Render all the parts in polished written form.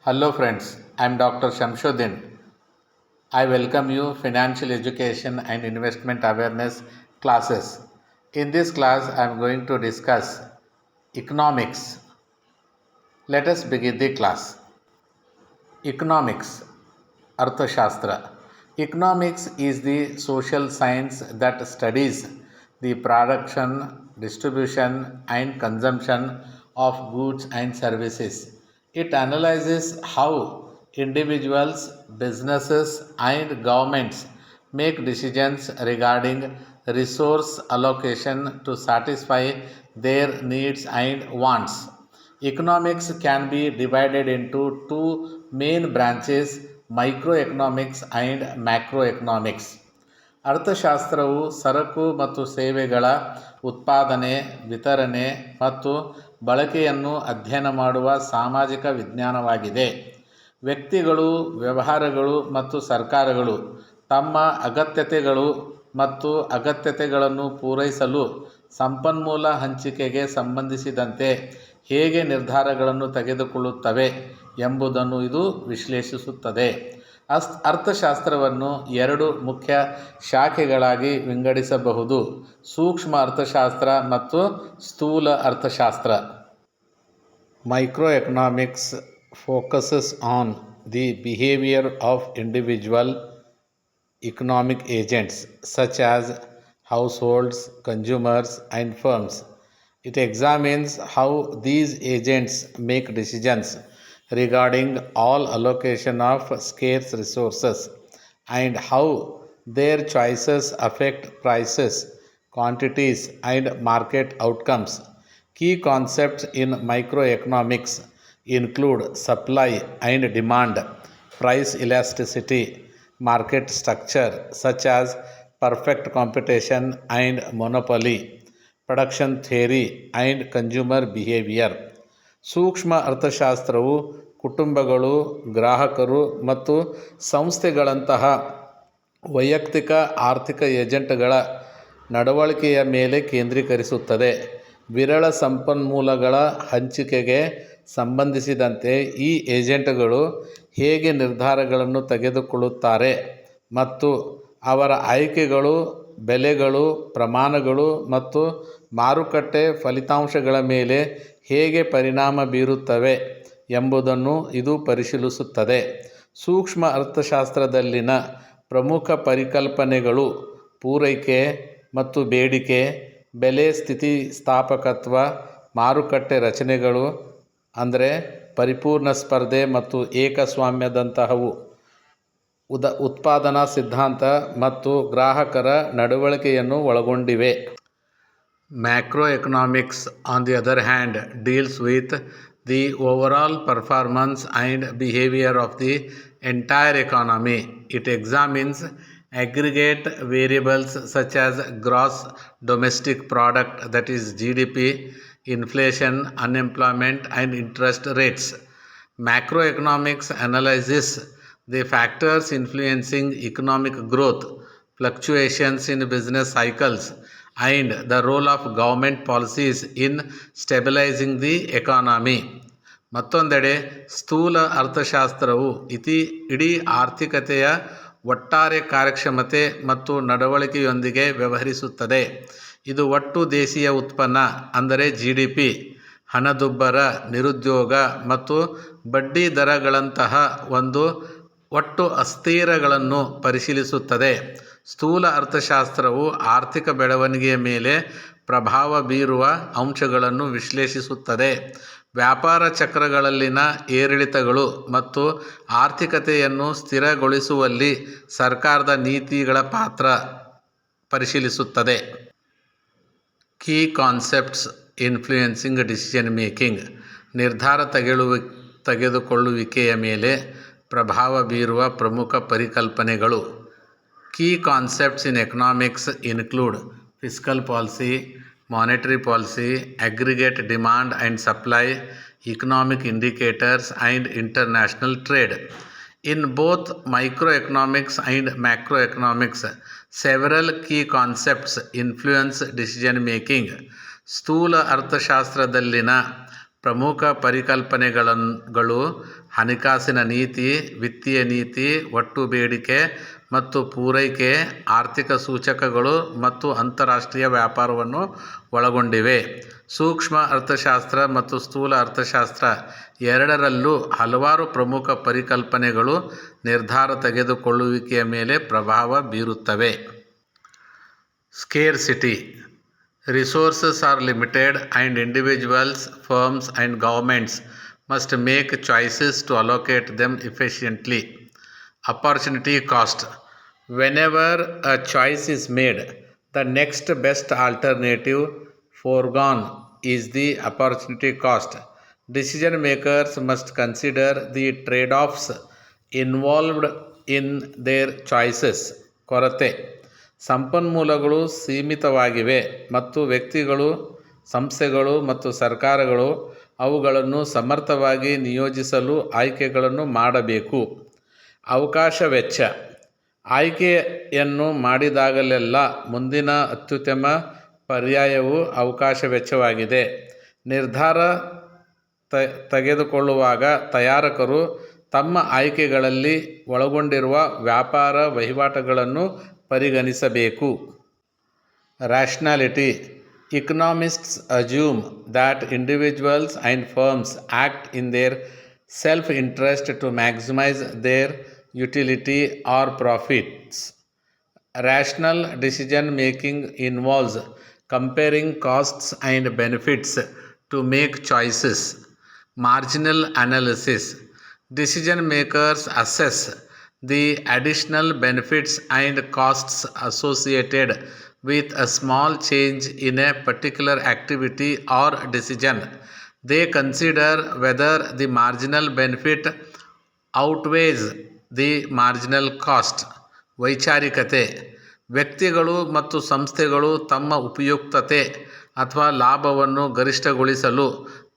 Hello friends, I am Dr. Shamshuddin. I welcome you financial education and investment awareness classes. In this class I am going to discuss economics. Let us begin the class. Economics, Arthashastra. Economics is the social science that studies the production, distribution, and consumption of goods and services. It analyzes how individuals, businesses, and governments make decisions regarding resource allocation to satisfy their needs and wants. Economics can be divided into two main branches, microeconomics and macroeconomics. ಅರ್ಥಶಾಸ್ತ್ರವು ಸರಕು ಮತ್ತು ಸೇವೆಗಳ ಉತ್ಪಾದನೆ, ವಿತರಣೆ ಮತ್ತು ಬಳಕೆಯನ್ನು ಅಧ್ಯಯನ ಮಾಡುವ ಸಾಮಾಜಿಕ ವಿಜ್ಞಾನವಾಗಿದೆ. ವ್ಯಕ್ತಿಗಳು, ವ್ಯವಹಾರಗಳು ಮತ್ತು ಸರ್ಕಾರಗಳು ತಮ್ಮ ಅಗತ್ಯತೆಗಳು ಮತ್ತು ಅಗತ್ಯತೆಗಳನ್ನು ಪೂರೈಸಲು ಸಂಪನ್ಮೂಲ ಹಂಚಿಕೆಗೆ ಸಂಬಂಧಿಸಿದಂತೆ ಹೇಗೆ ನಿರ್ಧಾರಗಳನ್ನು ತೆಗೆದುಕೊಳ್ಳುತ್ತವೆ ಎಂಬುದನ್ನು ಇದು ವಿಶ್ಲೇಷಿಸುತ್ತದೆ. ಅರ್ಥಶಾಸ್ತ್ರವನ್ನು ಎರಡು ಮುಖ್ಯ ಶಾಖೆಗಳಾಗಿ ವಿಂಗಡಿಸಬಹುದು: ಸೂಕ್ಷ್ಮ ಅರ್ಥಶಾಸ್ತ್ರ ಮತ್ತು ಸ್ಥೂಲ ಅರ್ಥಶಾಸ್ತ್ರ. Microeconomics focuses on the behavior of individual economic agents such as households, consumers, and firms. It examines how these agents make decisions regarding all allocation of scarce resources and how their choices affect prices, quantities, and market outcomes. Key concepts in microeconomics include supply and demand, price elasticity, market structure such as perfect competition and monopoly, production theory, and consumer behavior. ಸೂಕ್ಷ್ಮ ಅರ್ಥಶಾಸ್ತ್ರವು ಕುಟುಂಬಗಳು, ಗ್ರಾಹಕರು ಮತ್ತು ಸಂಸ್ಥೆಗಳಂತಹ ವೈಯಕ್ತಿಕ ಆರ್ಥಿಕ ಏಜೆಂಟ್ಗಳ ನಡವಳಿಕೆಯ ಮೇಲೆ ಕೇಂದ್ರೀಕರಿಸುತ್ತದೆ. ವಿರಳ ಸಂಪನ್ಮೂಲಗಳ ಹಂಚಿಕೆಗೆ ಸಂಬಂಧಿಸಿದಂತೆ ಈ ಏಜೆಂಟ್ಗಳು ಹೇಗೆ ನಿರ್ಧಾರಗಳನ್ನು ತೆಗೆದುಕೊಳ್ಳುತ್ತಾರೆ ಮತ್ತು ಅವರ ಆಯ್ಕೆಗಳು ಬೆಲೆಗಳು, ಪ್ರಮಾಣಗಳು ಮತ್ತು ಮಾರುಕಟ್ಟೆ ಫಲಿತಾಂಶಗಳ ಮೇಲೆ ಹೇಗೆ ಪರಿಣಾಮ ಬೀರುತ್ತವೆ ಎಂಬುದನ್ನು ಇದು ಪರಿಶೀಲಿಸುತ್ತದೆ. ಸೂಕ್ಷ್ಮ ಅರ್ಥಶಾಸ್ತ್ರದಲ್ಲಿನ ಪ್ರಮುಖ ಪರಿಕಲ್ಪನೆಗಳು ಪೂರೈಕೆ ಮತ್ತು ಬೇಡಿಕೆ, ಬೆಲೆ ಸ್ಥಿತಿಸ್ಥಾಪಕತ್ವ, ಮಾರುಕಟ್ಟೆ ರಚನೆಗಳು ಅಂದರೆ ಪರಿಪೂರ್ಣ ಸ್ಪರ್ಧೆ ಮತ್ತು ಏಕಸ್ವಾಮ್ಯದಂತಹವು, ಉತ್ಪಾದನಾ ಸಿದ್ಧಾಂತ ಮತ್ತು ಗ್ರಾಹಕರ ನಡವಳಿಕೆಯನ್ನು ಒಳಗೊಂಡಿವೆ. Macroeconomics, on the other hand, deals with the overall performance and behavior of the entire economy. It examines aggregate variables such as gross domestic product, that is GDP, inflation, unemployment, and interest rates. Macroeconomics analyzes the factors influencing economic growth, fluctuations in business cycles, and the role of government policies in stabilizing the economy. ಮತ್ತೊಂದೆಡೆ ಸ್ಥೂಲ ಅರ್ಥಶಾಸ್ತ್ರವು ಇಡೀ ಆರ್ಥಿಕತೆಯ ಒಟ್ಟಾರೆ ಕಾರ್ಯಕ್ಷಮತೆ ಮತ್ತು ನಡವಳಿಕೆಯೊಂದಿಗೆ ವ್ಯವಹರಿಸುತ್ತದೆ. ಇದು ಒಟ್ಟು ದೇಶೀಯ ಉತ್ಪನ್ನ ಅಂದರೆ GDP, ಹಣದುಬ್ಬರ, ನಿರುದ್ಯೋಗ ಮತ್ತು ಬಡ್ಡಿ ದರಗಳಂತಹ ಒಟ್ಟು ಅಸ್ಥಿರಗಳನ್ನು ಪರಿಶೀಲಿಸುತ್ತದೆ. ಸ್ಥೂಲ ಅರ್ಥಶಾಸ್ತ್ರವು ಆರ್ಥಿಕ ಬೆಳವಣಿಗೆಯ ಮೇಲೆ ಪ್ರಭಾವ ಬೀರುವ ಅಂಶಗಳನ್ನು ವಿಶ್ಲೇಷಿಸುತ್ತದೆ. ವ್ಯಾಪಾರ ಚಕ್ರಗಳಲ್ಲಿನ ಏರಿಳಿತಗಳು ಮತ್ತು ಆರ್ಥಿಕತೆಯನ್ನು ಸ್ಥಿರಗೊಳಿಸುವಲ್ಲಿ ಸರ್ಕಾರದ ನೀತಿಗಳ ಪಾತ್ರ ಪರಿಶೀಲಿಸುತ್ತದೆ. Key concepts influencing decision making, ನಿರ್ಧಾರ ತೆಗೆದುಕೊಳ್ಳುವಿಕೆಯ ಮೇಲೆ ಪ್ರಭಾವ ಬೀರುವ ಪ್ರಮುಖ ಪರಿಕಲ್ಪನೆಗಳು. Key concepts in economics include fiscal policy, monetary policy, aggregate demand and supply, economic indicators, and international trade. In both microeconomics and macroeconomics, several key concepts influence decision making. ಸ್ಥೂಲ ಅರ್ಥಶಾಸ್ತ್ರದಲ್ಲಿನ ಪ್ರಮುಖ ಪರಿಕಲ್ಪನೆಗಳು ಹಣಕಾಸಿನ ನೀತಿ, ವಿತ್ತೀಯ ನೀತಿ, ಒಟ್ಟು ಬೇಡಿಕೆ ಮತ್ತು ಪೂರೈಕೆ, ಆರ್ಥಿಕ ಸೂಚಕಗಳು ಮತ್ತು ಅಂತರರಾಷ್ಟ್ರೀಯ ವ್ಯಾಪಾರವನ್ನು ಒಳಗೊಂಡಿವೆ. ಸೂಕ್ಷ್ಮ ಅರ್ಥಶಾಸ್ತ್ರ ಮತ್ತು ಸ್ಥೂಲ ಅರ್ಥಶಾಸ್ತ್ರ ಎರಡರಲ್ಲೂ ಹಲವಾರು ಪ್ರಮುಖ ಪರಿಕಲ್ಪನೆಗಳು ನಿರ್ಧಾರ ತೆಗೆದುಕೊಳ್ಳುವಿಕೆಯ ಮೇಲೆ ಪ್ರಭಾವ ಬೀರುತ್ತವೆ. Scarcity. Resources are limited and individuals, firms and governments must make choices to allocate them efficiently. Opportunity cost. Whenever a choice is made, the next best alternative foregone is the opportunity cost. Decision makers must consider the trade-offs involved in their choices. ಕೊರತೆ. ಸಂಪನ್ಮೂಲಗಳು ಸೀಮಿತವಾಗಿವೆ ಮತ್ತು ವ್ಯಕ್ತಿಗಳು, ಸಂಸ್ಥೆಗಳು ಮತ್ತು ಸರ್ಕಾರಗಳು ಅವುಗಳನ್ನು ಸಮರ್ಥವಾಗಿ ನಿಯೋಜಿಸಲು ಆಯ್ಕೆಗಳನ್ನು ಮಾಡಬೇಕು. ಅವಕಾಶ ವೆಚ್ಚ. ಆಯ್ಕೆಯನ್ನು ಮಾಡಿದಾಗಲೆಲ್ಲ ಮುಂದಿನ ಅತ್ಯುತ್ತಮ ಪರ್ಯಾಯವು ಅವಕಾಶ ವೆಚ್ಚವಾಗಿದೆ. ನಿರ್ಧಾರ ತೆಗೆದುಕೊಳ್ಳುವಾಗ ತಯಾರಕರು ತಮ್ಮ ಆಯ್ಕೆಗಳಲ್ಲಿ ಒಳಗೊಂಡಿರುವ ವ್ಯಾಪಾರ ವಹಿವಾಟುಗಳನ್ನು ಪರಿಗಣಿಸಬೇಕು. Rationality. Economists assume that individuals and firms act in their self-interest to maximize their utility or profits. Rational decision-making involves comparing costs and benefits to make choices. Marginal analysis. Decision makers assess the additional benefits and costs associated with a small change in a particular activity or decision. They consider whether the marginal benefit outweighs the marginal cost. ವೈಚಾರಿಕತೆ. ವ್ಯಕ್ತಿಗಳು ಮತ್ತು ಸಂಸ್ಥೆಗಳು ತಮ್ಮ ಉಪಯುಕ್ತತೆ ಅಥವಾ ಲಾಭವನ್ನು ಗರಿಷ್ಠಗೊಳಿಸಲು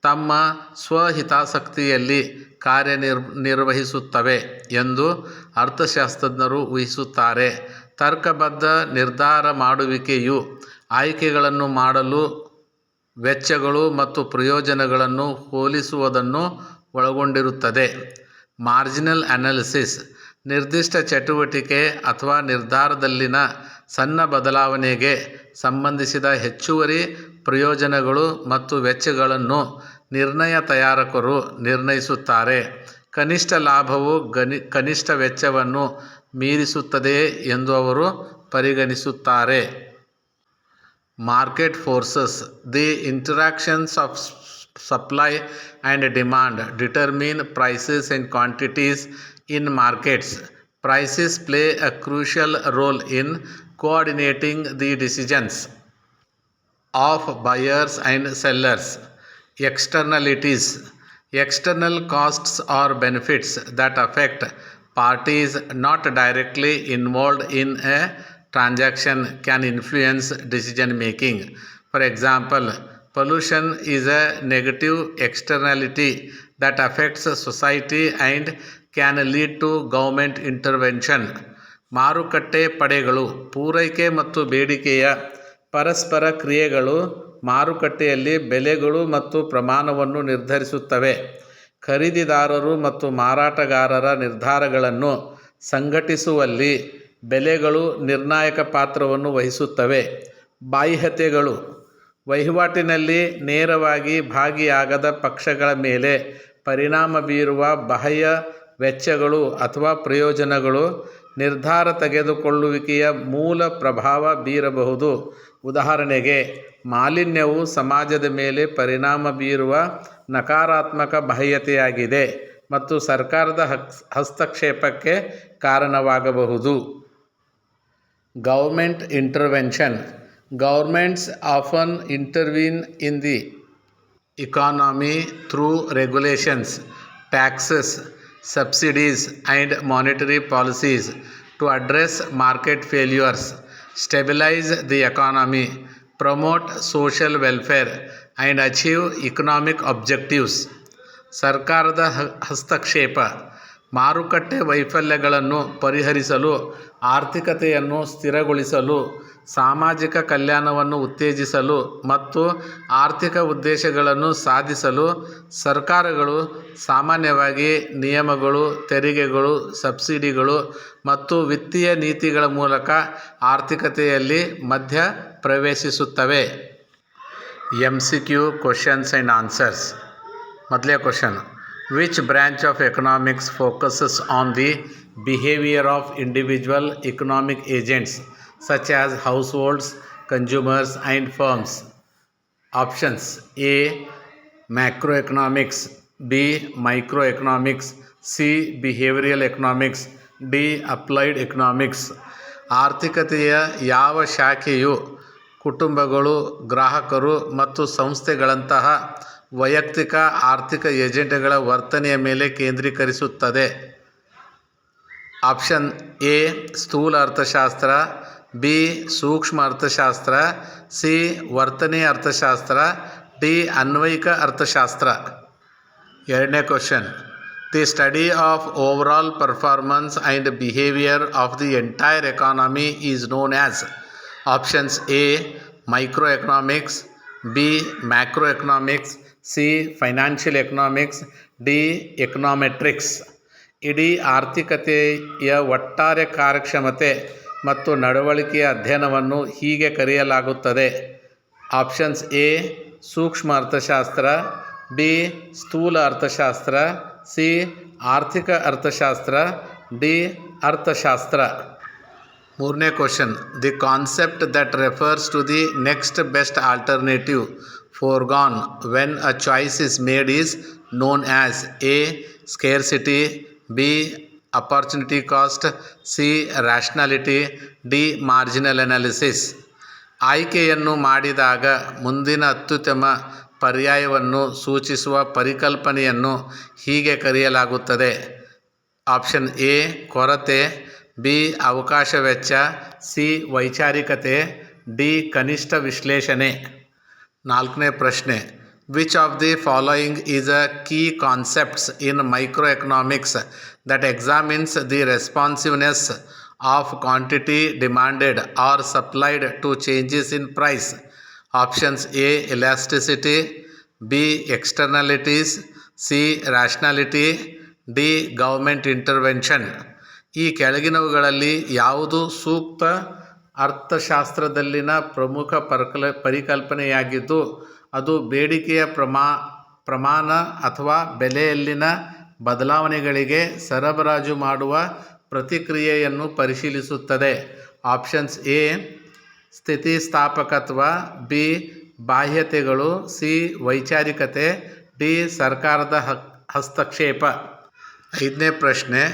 ತಮ್ಮ ಸ್ವಹಿತಾಸಕ್ತಿಯಲ್ಲಿ ಕಾರ್ಯನಿರ್ವಹಿಸುತ್ತವೆ ಎಂದು ಅರ್ಥಶಾಸ್ತ್ರಜ್ಞರು ಊಹಿಸುತ್ತಾರೆ. ತರ್ಕಬದ್ಧ ನಿರ್ಧಾರ ಮಾಡುವಿಕೆಯು ಆಯ್ಕೆಗಳನ್ನು ಮಾಡಲು ವೆಚ್ಚಗಳು ಮತ್ತು ಪ್ರಯೋಜನಗಳನ್ನು ಹೋಲಿಸುವುದನ್ನು ಒಳಗೊಂಡಿರುತ್ತದೆ. Marginal analysis. ನಿರ್ದಿಷ್ಟ ಚಟುವಟಿಕೆ ಅಥವಾ ನಿರ್ಧಾರದಲ್ಲಿನ ಸಣ್ಣ ಬದಲಾವಣೆಗೆ ಸಂಬಂಧಿಸಿದ ಹೆಚ್ಚುವರಿ ಪ್ರಯೋಜನಗಳು ಮತ್ತು ವೆಚ್ಚಗಳನ್ನು ನಿರ್ಣಯ ತಯಾರಕರು ನಿರ್ಣಯಿಸುತ್ತಾರೆ. ಕನಿಷ್ಠ ಲಾಭವು ಕನಿಷ್ಠ ವೆಚ್ಚವನ್ನು ಮೀರಿಸುತ್ತದೆಯೇ ಎಂದು ಅವರು ಪರಿಗಣಿಸುತ್ತಾರೆ. Market forces. The interactions of supply and demand determine prices and quantities in markets. Prices play a crucial role in coordinating the decisions of buyers and sellers. Externalities. External costs or benefits that affect parties not directly involved in a transaction can influence decision making. For example, pollution is a negative externality that affects society and can lead to government intervention. ಮಾರುಕಟ್ಟೆ ಪಡೆಗಳು. ಪೂರೈಕೆ ಮತ್ತು ಬೇಡಿಕೆಯ ಪರಸ್ಪರ ಕ್ರಿಯೆಗಳು ಮಾರುಕಟ್ಟೆಯಲ್ಲಿ ಬೆಲೆಗಳು ಮತ್ತು ಪ್ರಮಾಣವನ್ನು ನಿರ್ಧರಿಸುತ್ತವೆ. ಖರೀದಿದಾರರು ಮತ್ತು ಮಾರಾಟಗಾರರ ನಿರ್ಧಾರಗಳನ್ನು ಸಂಘಟಿಸುವಲ್ಲಿ ಬೆಲೆಗಳು ನಿರ್ಣಾಯಕ ಪಾತ್ರವನ್ನು ವಹಿಸುತ್ತವೆ. ಬಾಹ್ಯತೆಗಳು. ವಹಿವಾಟಿನಲ್ಲಿ ನೇರವಾಗಿ ಭಾಗಿಯಾಗದ ಪಕ್ಷಗಳ ಮೇಲೆ ಪರಿಣಾಮ ಬೀರುವ ಬಾಹ್ಯ ವೆಚ್ಚಗಳು ಅಥವಾ ಪ್ರಯೋಜನಗಳು ನಿರ್ಧಾರ ತೆಗೆದುಕೊಳ್ಳುವಿಕೆಯ ಮೂಲ ಪ್ರಭಾವ ಬೀರಬಹುದು. ಉದಾಹರಣೆಗೆ, ಮಾಲಿನ್ಯವು ಸಮಾಜದ ಮೇಲೆ ಪರಿಣಾಮ ಬೀರುವ ನಕಾರಾತ್ಮಕ ಬಾಹ್ಯತೆಯಾಗಿದೆ ಮತ್ತು ಸರ್ಕಾರದ ಹಸ್ತಕ್ಷೇಪಕ್ಕೆ ಕಾರಣವಾಗಬಹುದು. Government intervention. Governments often intervene in the economy through regulations, taxes, subsidies, and monetary policies to address market failures, stabilize the economy, promote social welfare, and achieve economic objectives. ಸರ್ಕಾರದ ಹಸ್ತಕ್ಷೇಪ. ಮಾರುಕಟ್ಟೆ ವೈಫಲ್ಯಗಳನ್ನು ಪರಿಹರಿಸಲು, ಆರ್ಥಿಕತೆಯನ್ನು ಸ್ಥಿರಗೊಳಿಸಲು, ಸಾಮಾಜಿಕ ಕಲ್ಯಾಣವನ್ನು ಉತ್ತೇಜಿಸಲು ಮತ್ತು ಆರ್ಥಿಕ ಉದ್ದೇಶಗಳನ್ನು ಸಾಧಿಸಲು ಸರ್ಕಾರಗಳು ಸಾಮಾನ್ಯವಾಗಿ ನಿಯಮಗಳು, ತೆರಿಗೆಗಳು, ಸಬ್ಸಿಡಿಗಳು ಮತ್ತು ವಿತ್ತೀಯ ನೀತಿಗಳ ಮೂಲಕ ಆರ್ಥಿಕತೆಯಲ್ಲಿ ಮಧ್ಯ ಪ್ರವೇಶಿಸುತ್ತವೆ. MCQ questions and answers. ಮೊದಲನೇ question, which branch of economics focuses on the behaviour of individual economic agents such as households, consumers and firms? Options: A. Macroeconomics, B. Microeconomics, C. Behavioral economics, D. Applied economics. ಆರ್ಥಿಕತೆಯ ಯಾವ ಶಾಖೆಯು ಕುಟುಂಬಗಳು, ಗ್ರಾಹಕರು ಮತ್ತು ಸಂಸ್ಥೆಗಳಂತಹ ವೈಯಕ್ತಿಕ ಆರ್ಥಿಕ ಏಜೆಂಟ್ಗಳ ವರ್ತನೆಯ ಮೇಲೆ ಕೇಂದ್ರೀಕರಿಸುತ್ತದೆ? ಆಪ್ಷನ್ ಎ ಸ್ಥೂಲ ಅರ್ಥಶಾಸ್ತ್ರ, ಬಿ ಸೂಕ್ಷ್ಮ ಅರ್ಥಶಾಸ್ತ್ರ, ಸಿ ವರ್ತನೆಯ ಅರ್ಥಶಾಸ್ತ್ರ, ಡಿ ಅನ್ವಯಿಕ ಅರ್ಥಶಾಸ್ತ್ರ. ಎರಡನೇ question, the study of overall performance and behaviour of the entire economy is known as. Options A micro economics, B macro economics, C financial economics, D econometrics. ಇಡೀ ಆರ್ಥಿಕತೆಯ ಒಟ್ಟಾರೆ ಕಾರ್ಯಕ್ಷಮತೆ ಮತ್ತು ನಡವಳಿಕೆಯ ಅಧ್ಯಯನವನ್ನು ಹೀಗೆ ಕರೆಯಲಾಗುತ್ತದೆ. ಆಪ್ಷನ್ಸ್ ಎ ಸೂಕ್ಷ್ಮ ಅರ್ಥಶಾಸ್ತ್ರ, ಬಿ ಸ್ಥೂಲ ಅರ್ಥಶಾಸ್ತ್ರ, ಸಿ ಆರ್ಥಿಕ ಅರ್ಥಶಾಸ್ತ್ರ, ಡಿ ಅರ್ಥಶಾಸ್ತ್ರ. ಮೂರನೇ question, the concept that refers to the next best alternative forgone when a choice is made is known as A scarcity, B opportunity cost, C rationality, D marginal analysis. ಆಯ್ಕೆಯನ್ನು ಮಾಡಿದಾಗ ಮುಂದಿನ ಅತ್ಯುತ್ತಮ ಪರ್ಯಾಯವನ್ನು ಸೂಚಿಸುವ ಪರಿಕಲ್ಪನೆಯನ್ನು ಹೀಗೆ ಕರೆಯಲಾಗುತ್ತದೆ. ಆಪ್ಷನ್ ಎ ಕೊರತೆ, B ಅವಕಾಶ ವೆಚ್ಚ, ಸಿ ವೈಚಾರಿಕತೆ, ಡಿ ಕನಿಷ್ಠ ವಿಶ್ಲೇಷಣೆ. ನಾಲ್ಕನೇ ಪ್ರಶ್ನೆ, which of the following is a key concepts in micro economics that examines the responsiveness of quantity demanded or supplied to changes in price? Options A elasticity, B externalities, C rationality, D government intervention. ಈ ಕೆಳಗಿನವುಗಳಲ್ಲಿ ಯಾವುದು ಸೂಕ್ತ ಅರ್ಥಶಾಸ್ತ್ರದಲ್ಲಿನ ಪ್ರಮುಖ ಪರಿಕಲ್ಪನೆಯಾಗಿದ್ದು ಅದು ಬೇಡಿಕೆಯ ಪ್ರಮಾಣ ಅಥವಾ ಬೆಲೆಯಲ್ಲಿನ ಬದಲಾವಣೆಗಳಿಗೆ ಸರಬರಾಜು ಮಾಡುವ ಪ್ರತಿಕ್ರಿಯೆಯನ್ನು ಪರಿಶೀಲಿಸುತ್ತದೆ? ಆಪ್ಷನ್ಸ್ ಎ ಸ್ಥಿತಿಸ್ಥಾಪಕತ್ವ, ಬಿ ಬಾಹ್ಯತೆಗಳು, ಸಿ ವೈಚಾರಿಕತೆ, ಡಿ ಸರ್ಕಾರದ ಹಸ್ತಕ್ಷೇಪ. ಐದನೇ ಪ್ರಶ್ನೆ,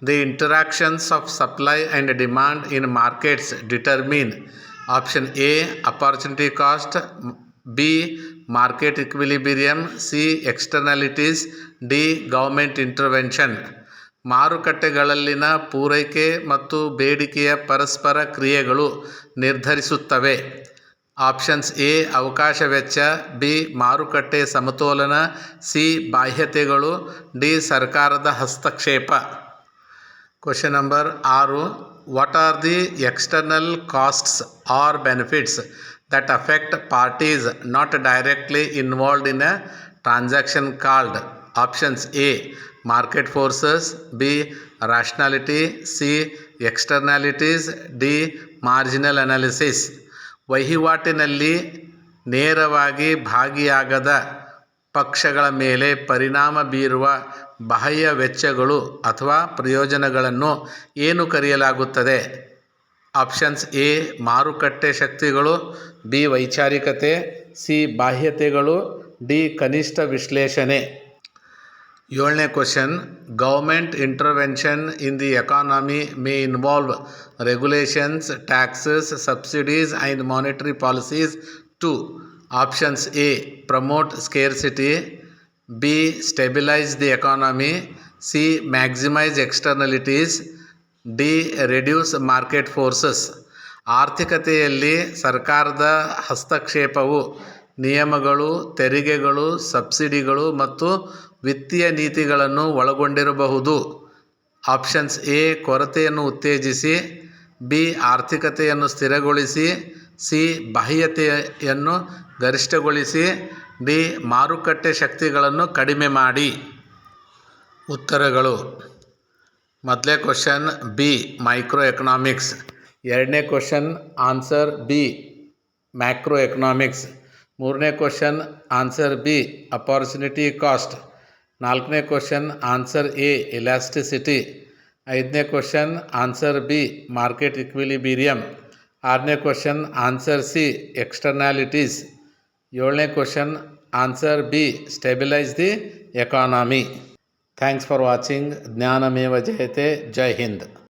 the interactions of supply and demand in markets determine. Option A opportunity cost, B market equilibrium, C externalities, D government intervention. ಮಾರುಕಟ್ಟೆಗಳಲ್ಲಿನ ಪೂರೈಕೆ ಮತ್ತು ಬೇಡಿಕೆಯ ಪರಸ್ಪರ ಕ್ರಿಯೆಗಳು ನಿರ್ಧರಿಸುತ್ತವೆ. ಆಪ್ಷನ್ಸ್ ಎ ಅವಕಾಶ ವೆಚ್ಚ, ಬಿ ಮಾರುಕಟ್ಟೆ ಸಮತೋಲನ, ಸಿ ಬಾಹ್ಯತೆಗಳು, ಡಿ ಸರ್ಕಾರದ ಹಸ್ತಕ್ಷೇಪ. Question number 6, what are the external costs or benefits that affect parties not directly involved in a transaction called? Options A market forces, B rationality, C externalities, D marginal analysis. ವಹಿವಾಟಿನಲ್ಲಿ ನೇರವಾಗಿ ಭಾಗಿಯಾಗದ ಪಕ್ಷಗಳ ಮೇಲೆ ಪರಿಣಾಮ ಬೀರುವ ಬಾಹ್ಯ ವೆಚ್ಚಗಳು ಅಥವಾ ಪ್ರಯೋಜನಗಳನ್ನು ಏನು ಕರೆಯಲಾಗುತ್ತದೆ? ಆಪ್ಷನ್ಸ್ ಎ ಮಾರುಕಟ್ಟೆ ಶಕ್ತಿಗಳು, ಬಿ ವೈಚಾರಿಕತೆ, ಸಿ ಬಾಹ್ಯತೆಗಳು, ಡಿ ಕನಿಷ್ಠ ವಿಶ್ಲೇಷಣೆ. ಏಳನೇ question, government intervention in the economy may involve regulations, taxes, subsidies and monetary policies to. Options A promote scarcity, B stabilise the economy, C maximise externalities, D reduce market forces. ಆರ್ಥಿಕತೆಯಲ್ಲಿ ಸರ್ಕಾರದ ಹಸ್ತಕ್ಷೇಪವು ನಿಯಮಗಳು, ತೆರಿಗೆಗಳು, ಸಬ್ಸಿಡಿಗಳು ಮತ್ತು ವಿತ್ತೀಯ ನೀತಿಗಳನ್ನು ಒಳಗೊಂಡಿರಬಹುದು. ಆಪ್ಷನ್ಸ್ ಎ ಕೊರತೆಯನ್ನು ಉತ್ತೇಜಿಸಿ, ಬಿ ಆರ್ಥಿಕತೆಯನ್ನು ಸ್ಥಿರಗೊಳಿಸಿ, ಸಿ ಬಾಹ್ಯತೆಯನ್ನು ಗರಿಷ್ಠಗೊಳಿಸಿ, ಡಿ ಮಾರುಕಟ್ಟೆ ಶಕ್ತಿಗಳನ್ನು ಕಡಿಮೆ ಮಾಡಿ. ಉತ್ತರಗಳು: ಮೊದಲನೇ ಕ್ವಶನ್ ಬಿ ಮೈಕ್ರೋ ಎಕನಾಮಿಕ್ಸ್, ಎರಡನೇ question answer B macro economics, ಮೂರನೇ question answer B opportunity cost, ನಾಲ್ಕನೇ ಕ್ವಶನ್ ಆನ್ಸರ್ ಎ ಎಲಾಸ್ಟಿಸಿಟಿ, ಐದನೇ question answer B market equilibrium, ಆರನೇ ಕ್ವಶನ್ ಆನ್ಸರ್ ಸಿ ಎಕ್ಸ್ಟರ್ನಾಲಿಟೀಸ್, ಏಳನೇ question answer B stabilise the economy. Thanks for watching. ಜ್ಞಾನಮೇವ ಜಯತೆ. ಜೈ ಹಿಂದ್.